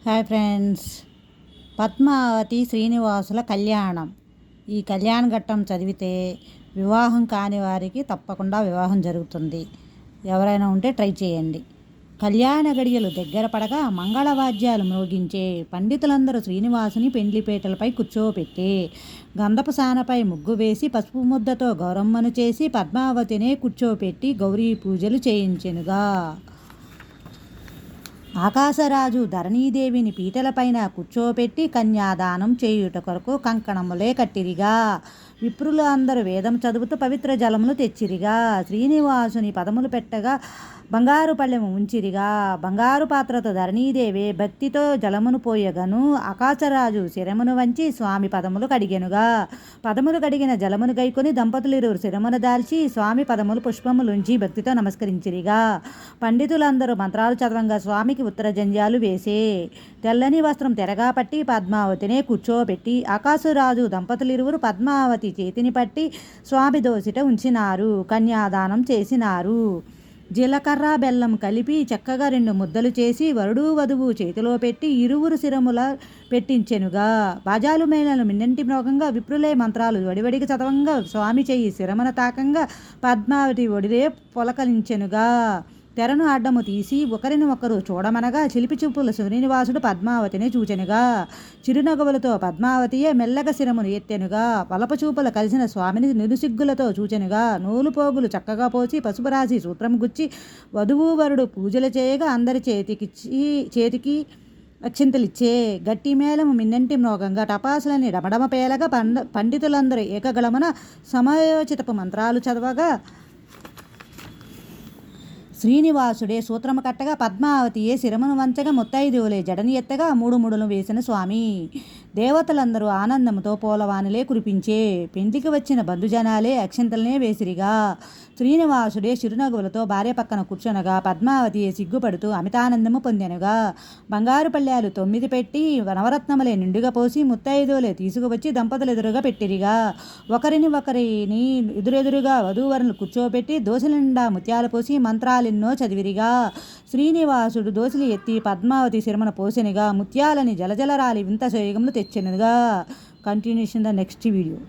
Hi friends, Padmavati శ్రీనివాసుల కళ్యాణం. ఈ కళ్యాణ ఘట్టం చదివితే వివాహం కాని వారికి తప్పకుండా వివాహం జరుగుతుంది. ఎవరైనా ఉంటే ట్రై చేయండి. కళ్యాణ గడియలు దగ్గర పడగా మంగళవాద్యాలు మ్రోగించే పండితులందరూ శ్రీనివాసుని పెండ్లిపేటలపై కూర్చోపెట్టి గంధపు సానపై ముగ్గు వేసి పసుపు ముద్దతో గౌరమ్మను చేసి పద్మావతినే కూర్చోపెట్టి గౌరీ పూజలు చేయించెనుగా. ఆకాశరాజు ధరణీదేవిని పీటలపైన కూర్చోపెట్టి కన్యాదానం చేయుట కొరకు కంకణములే కట్టిరిగా. విప్రులు అందరూ వేదం చదువుతూ పవిత్ర జలములు తెచ్చిరిగా. శ్రీనివాసుని పదములు పెట్టగా బంగారు పళ్ళెము ఉంచిరిగా. బంగారు పాత్రతో ధరణీదేవి భక్తితో జలమును పోయగను ఆకాశరాజు శిరమును వంచి స్వామి పదములు కడిగెనుగా. పదములు కడిగిన జలమును గైకొని దంపతులిరువురు శిరమును దాల్చి స్వామి పదములు పుష్పములుంచి భక్తితో నమస్కరించిరిగా. పండితులందరూ మంత్రాలు చదవంగా స్వామికి ఉత్తర జంధ్యాలు వేసే తెల్లని వస్త్రం తెరగా పట్టి పద్మావతినే కూర్చోబెట్టి ఆకాశరాజు దంపతులిరువురు పద్మావతి చేతిని పట్టి స్వామి దోసిట ఉంచినారు. కన్యాదానం చేసినారు. జీలకర్ర బెల్లం కలిపి చక్కగా 2 ముద్దలు చేసి వరుడు వధువు చేతిలో పెట్టి ఇరువురు శిరముల పెట్టించెనుగా. బాజాలు మేళలు మిన్నంటి మ్రోగంగా విప్రులే మంత్రాలు వడివడికి చదవంగా స్వామి చెయ్యి శిరమున తాకంగా పద్మావతి ఒడిలే పొలకలించెనుగా. తెరను అడ్డము తీసి ఒకరిని ఒకరు చూడమనగా చిలిపి చూపుల శ్రీనివాసుడు పద్మావతిని చూచెనుగా. చిరునగవులతో పద్మావతియే మెల్లగా శిరమును ఎత్తెనుగా. వలప చూపుల కలిసిన స్వామిని నిరుసిగ్గులతో చూచెనుగా. నూలు పోగులు చక్కగా పోసి పసుపు రాసి సూత్రం గుచ్చి వధువు వరుడు పూజలు చేయగా అందరి చేతికి అక్షింతలిచ్చే గట్టి మేళము మిన్నంటి మ్రోగంగా టపాసులని డమడమ పేలగా పండితులందరూ ఏకగళమున సమయోచితపు మంత్రాలు చదవగా శ్రీనివాసుడే సూత్రము కట్టగా పద్మావతియే శిరమును వంచగా ముత్తైదువులే జడని ఎత్తగా 3 ముడులు వేసిన స్వామి. దేవతలందరూ ఆనందముతో పూలవానిలే కురిపించే పెంటికి వచ్చిన బంధుజనాలే అక్షింతలనే వేసిరిగా. శ్రీనివాసుడే చిరునగువులతో భార్య పక్కన కూర్చొనగా పద్మావతియే సిగ్గుపడుతూ అమితానందము పొందెనుగా. బంగారు పళ్ళాలు 9 పెట్టి నవరత్నములే నిండుగా పోసి ముత్తైదువులే తీసుకువచ్చి దంపతులు ఎదురుగా పెట్టిరిగా. ఒకరిని ఎదురెదురుగా వధూవరులు కూర్చోబెట్టి దోశల నిండా ముత్యాలు పోసి మంత్రాలెన్నో చదివిరిగా. శ్రీనివాసుడు దోశలు ఎత్తి పద్మావతి శిరమున పోసెనుగా. ముత్యాలని జలజలరాలి వింత సోయగములు తెచ్చెనుగా. Continuation the next video.